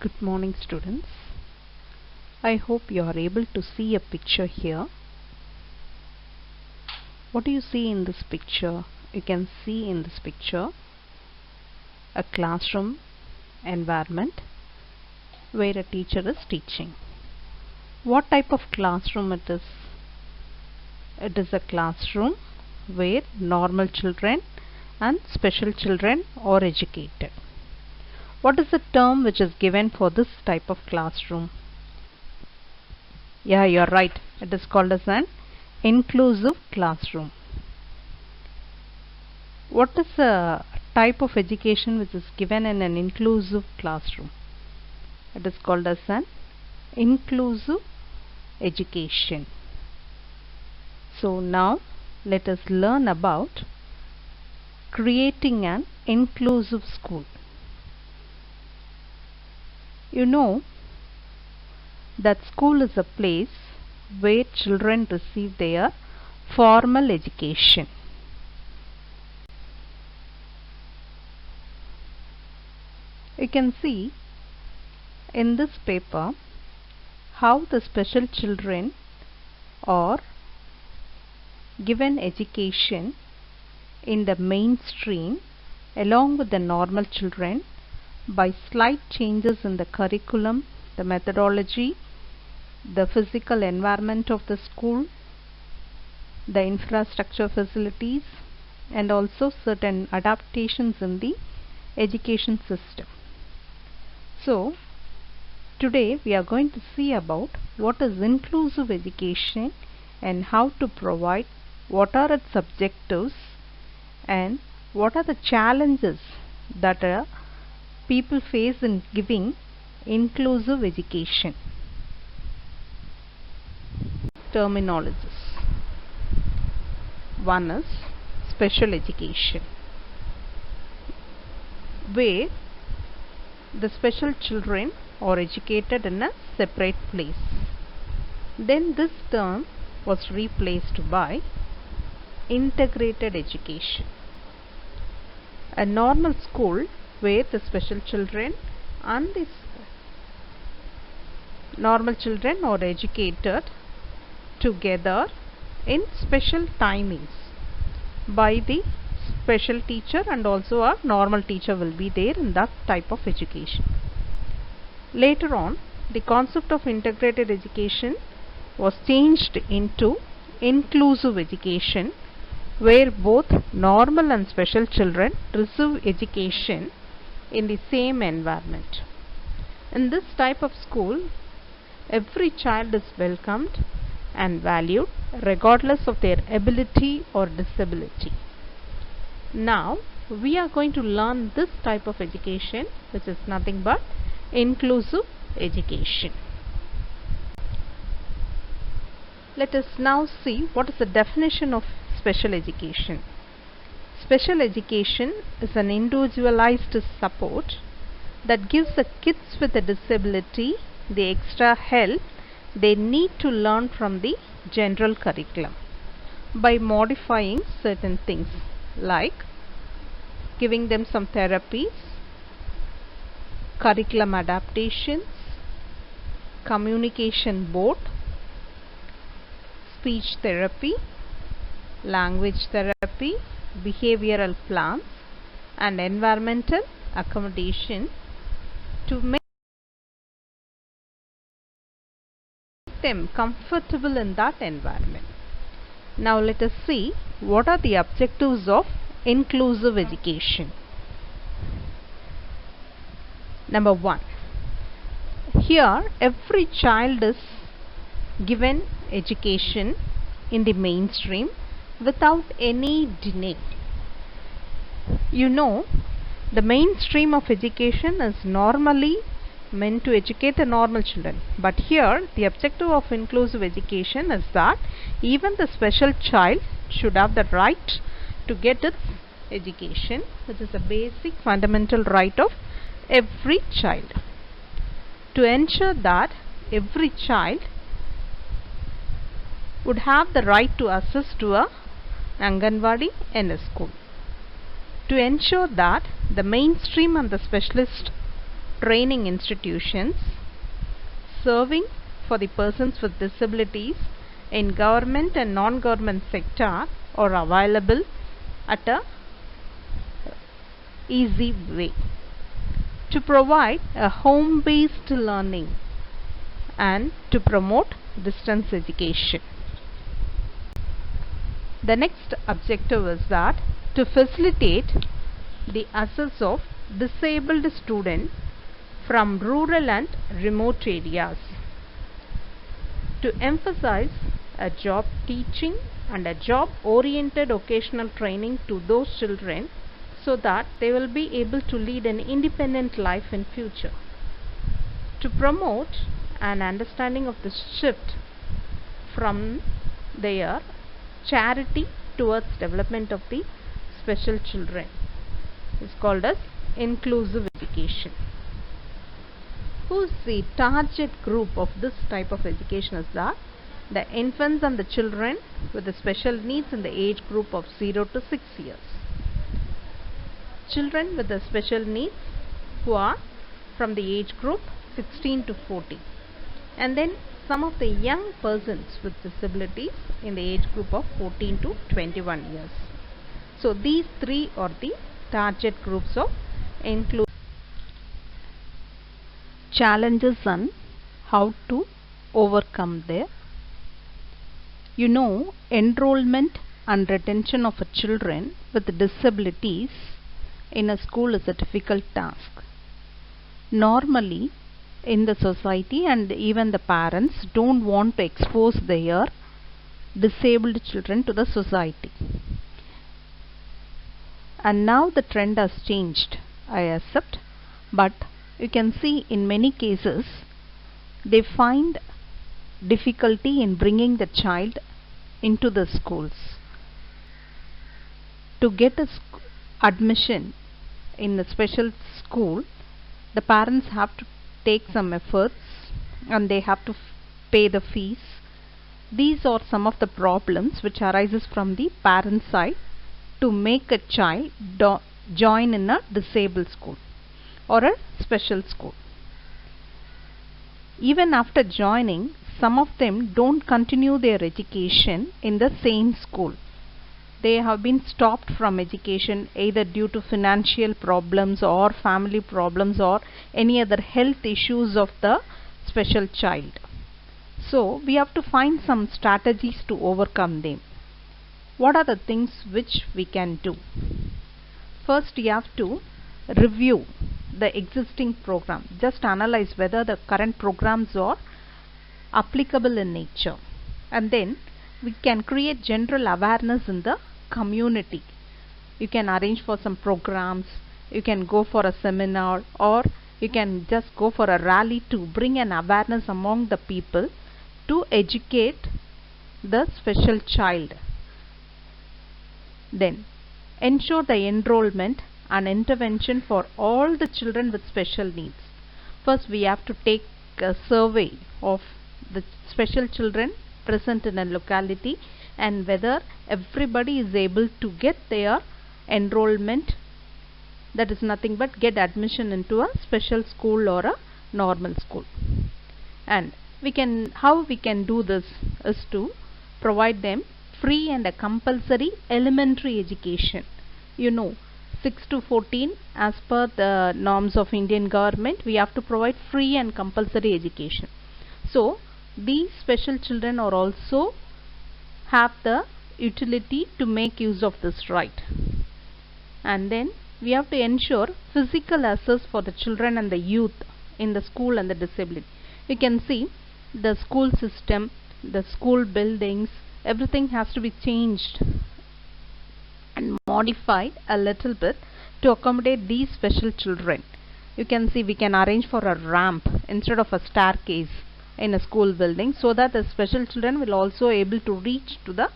Good morning, students. I hope you are able to see a picture here. What do you see in this picture? You can see in this picture a classroom environment where a teacher is teaching. What type of classroom it is? It is a classroom where normal children and special children are educated. What is the term which is given for this type of classroom? Yeah, you are right. It is called as an inclusive classroom. What is the type of education which is given in an inclusive classroom? It is called as an inclusive education. So now let us learn about creating an inclusive school. You know that school is a place where children receive their formal education. You can see in this paper how the special children are given education in the mainstream along with the normal children by slight changes in the curriculum, the methodology, the physical environment of the school, the infrastructure facilities, and also certain adaptations in the education system. So today we are going to see about what is inclusive education and how to provide, what are its objectives, and what are the challenges that people face in giving inclusive education. Terminologies. One is special education, where the special children are educated in a separate place. Then this term was replaced by integrated education. A normal school where the special children and the normal children are educated together in special timings by the special teacher, and also a normal teacher will be there in that type of education. Later on, the concept of integrated education was changed into inclusive education, where both normal and special children receive education in the same environment. In this type of school, every child is welcomed and valued regardless of their ability or disability. Now we are going to learn this type of education, which is nothing but inclusive education. Let us now see what is the definition of special education. Special education is an individualized support that gives the kids with a disability the extra help they need to learn from the general curriculum by modifying certain things like giving them some therapies, curriculum adaptations, communication board, speech therapy, language therapy, behavioral plans, and environmental accommodation to make them comfortable in that environment. Now let us see what are the objectives of inclusive education. Number one, here every child is given education in the mainstream without any delay. You know, the mainstream of education is normally meant to educate the normal children, but here the objective of inclusive education is that even the special child should have the right to get its education, which is a basic fundamental right of every child. To ensure that every child would have the right to access to a Anganwadi and a school. To ensure that the mainstream and the specialist training institutions serving for the persons with disabilities in government and non-government sector are available at a easy way to provide a home-based learning and to promote distance education. The next objective is that to facilitate the access of disabled students from rural and remote areas, to emphasize a job teaching and a job oriented vocational training to those children so that they will be able to lead an independent life in future, to promote an understanding of the shift from their charity towards development of the special children is called as inclusive education. Who is the target group of this type of education is that the infants and the children with the special needs in the age group of 0 to 6 years. Children with the special needs who are from the age group 16 to 40, and then some of the young persons with disabilities in the age group of 14 to 21 years. So these three are the target groups of inclusive. Challenges and how to overcome them. Enrollment and retention of children with disabilities in a school is a difficult task. Normally, in the society and even the parents don't want to expose their disabled children to the society. And now the trend has changed, I accept, but you can see in many cases they find difficulty in bringing the child into the schools. To get a admission in a special school, the parents have to take some efforts and they have to pay the fees. These are some of the problems which arises from the parent side to make a child join in a disabled school or a special school. Even after joining, some of them don't continue their education in the same school. They have been stopped from education either due to financial problems or family problems or any other health issues of the special child. So we have to find some strategies to overcome them. What are the things which we can do? First, you have to review the existing program. Just analyze whether the current programs are applicable in nature, and then we can create general awareness in the community. You can arrange for some programs, you can go for a seminar, or you can just go for a rally to bring an awareness among the people to educate the special child. Then ensure the enrollment and intervention for all the children with special needs. First, we have to take a survey of the special children present in a locality and whether everybody is able to get their enrollment, that is nothing but get admission into a special school or a normal school. And how we can do this is to provide them free and a compulsory elementary education. 6 to 14, as per the norms of Indian government, we have to provide free and compulsory education. So these special children are also have the utility to make use of this right. And then we have to ensure physical access for the children and the youth in the school and the disability. You can see the school system, the school buildings, everything has to be changed and modified a little bit to accommodate these special children. You can see we can arrange for a ramp instead of a staircase in a school building so that the special children will also able to reach to the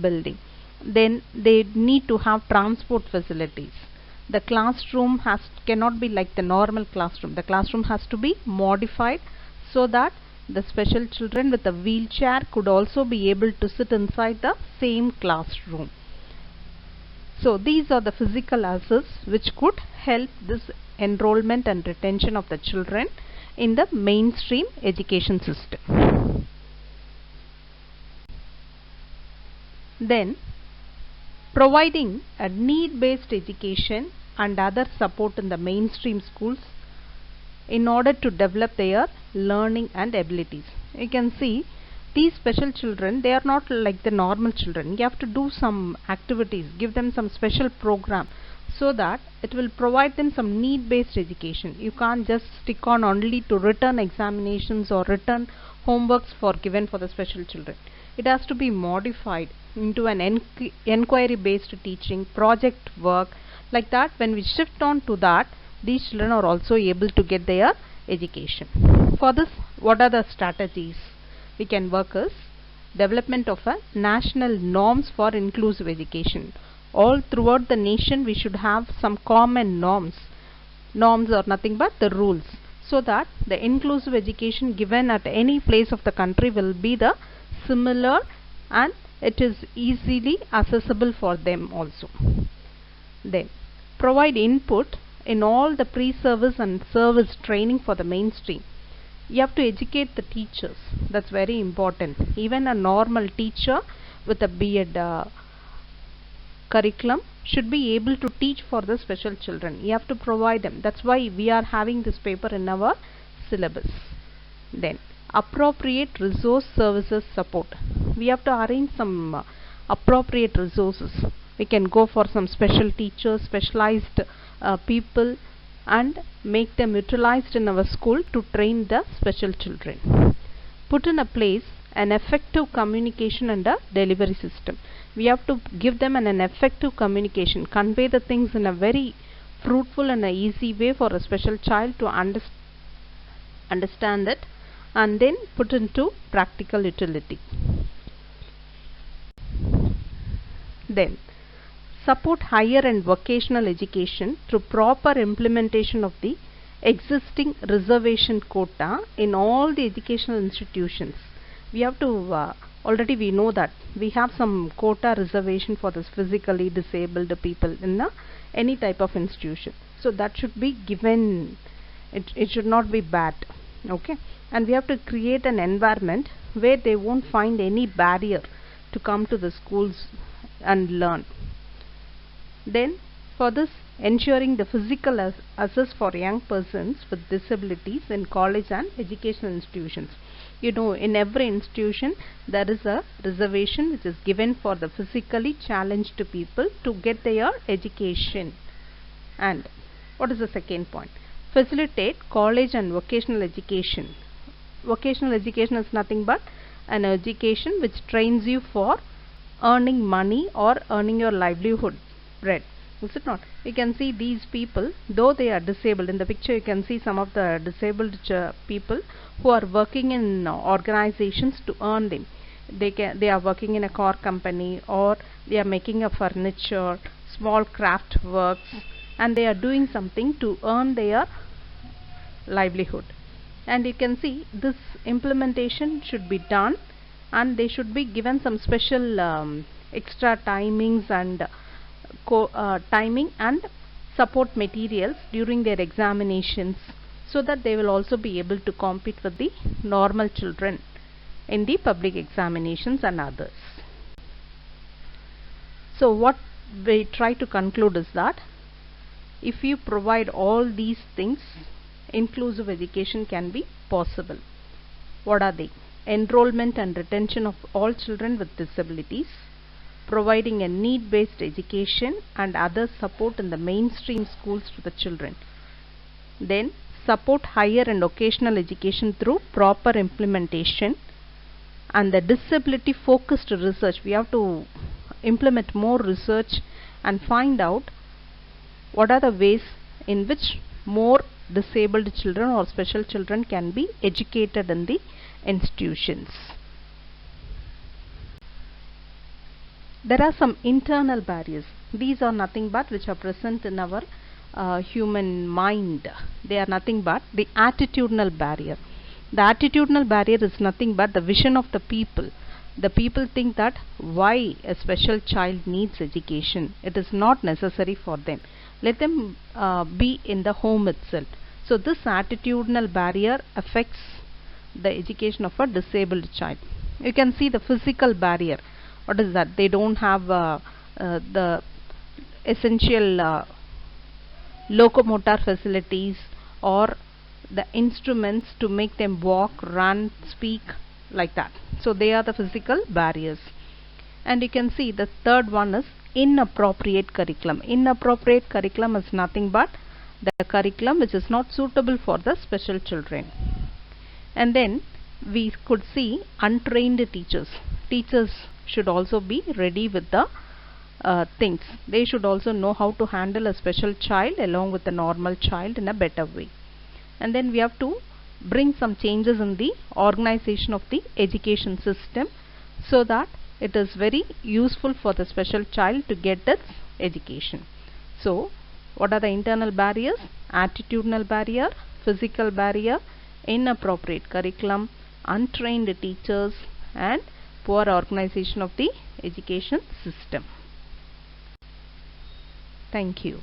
building. Then they need to have transport facilities. The classroom cannot be like the normal classroom. The classroom has to be modified so that the special children with a wheelchair could also be able to sit inside the same classroom. So these are the physical assets which could help this enrollment and retention of the children in the mainstream education system. Then, providing a need-based education and other support in the mainstream schools in order to develop their learning and abilities. You can see these special children, they are not like the normal children. You have to do some activities, give them some special program, so that it will provide them some need-based education. You can't just stick on only to written examinations or written homeworks given for the special children. It has to be modified into an inquiry-based teaching, project work. Like that, when we shift on to that, these children are also able to get their education. For this, what are the strategies we can work is development of a national norms for inclusive education. All throughout the nation we should have some common norms. Norms are nothing but the rules, so that the inclusive education given at any place of the country will be the similar and it is easily accessible for them also. Then provide input in all the pre-service and service training for the mainstream. You have to educate the teachers. That's very important. Even a normal teacher with a B.Ed curriculum should be able to teach for the special children. You have to provide them. That's why we are having this paper in our syllabus. Then appropriate resource services support. We have to arrange some appropriate resources. We can go for some special teachers, specialized people, and make them utilized in our school to train the special children. Put in a place an effective communication and a delivery system. We have to give them an effective communication, convey the things in a very fruitful and a easy way for a special child to understand it, and then put into practical utility. Then support higher and vocational education through proper implementation of the existing reservation quota in all the educational institutions. We have to already we know that we have some quota reservation for this physically disabled people in any type of institution. So that should be given. It should not be bad. Okay, and we have to create an environment where they won't find any barrier to come to the schools and learn. Then for this, ensuring the physical access for young persons with disabilities in college and educational institutions. You know, in every institution there is a reservation which is given for the physically challenged people to get their education. And what is the second point? Facilitate college and vocational education. Vocational education is nothing but an education which trains you for earning money or earning your livelihood bread. Is it not? You can see these people, though they are disabled. In the picture you can see some of the disabled people who are working in organizations to earn them. They are working in a car company, or they are making a furniture, small craft works, and they are doing something to earn their livelihood. And you can see this implementation should be done, and they should be given some special extra timings and timing and support materials during their examinations, so that they will also be able to compete with the normal children in the public examinations and others. So what we try to conclude is that if you provide all these things, inclusive education can be possible. What are they? Enrollment and retention of all children with disabilities, providing a need-based education and other support in the mainstream schools to the children. Then support higher and vocational education through proper implementation, and the disability focused research. We have to implement more research and find out what are the ways in which more disabled children or special children can be educated in the institutions. There are some internal barriers. These are nothing but which are present in our human mind. They are nothing but the attitudinal barrier. The attitudinal barrier is nothing but the vision of the people the people think that why a special child needs education. It is not necessary for them. Let them be in the home itself. So this attitudinal barrier affects the education of a disabled child. You can see the physical barrier. What is that? They don't have the essential locomotor facilities or the instruments to make them walk, run, speak, like that. So they are the physical barriers. And you can see the third one is inappropriate curriculum. Inappropriate curriculum is nothing but the curriculum which is not suitable for the special children. And then we could see untrained teachers. Teachers should also be ready with the things. They should also know how to handle a special child along with a normal child in a better way. And then we have to bring some changes in the organization of the education system so that it is very useful for the special child to get its education. So what are the internal barriers? Attitudinal barrier, physical barrier, inappropriate curriculum, untrained teachers, and poor organization of the education system. Thank you.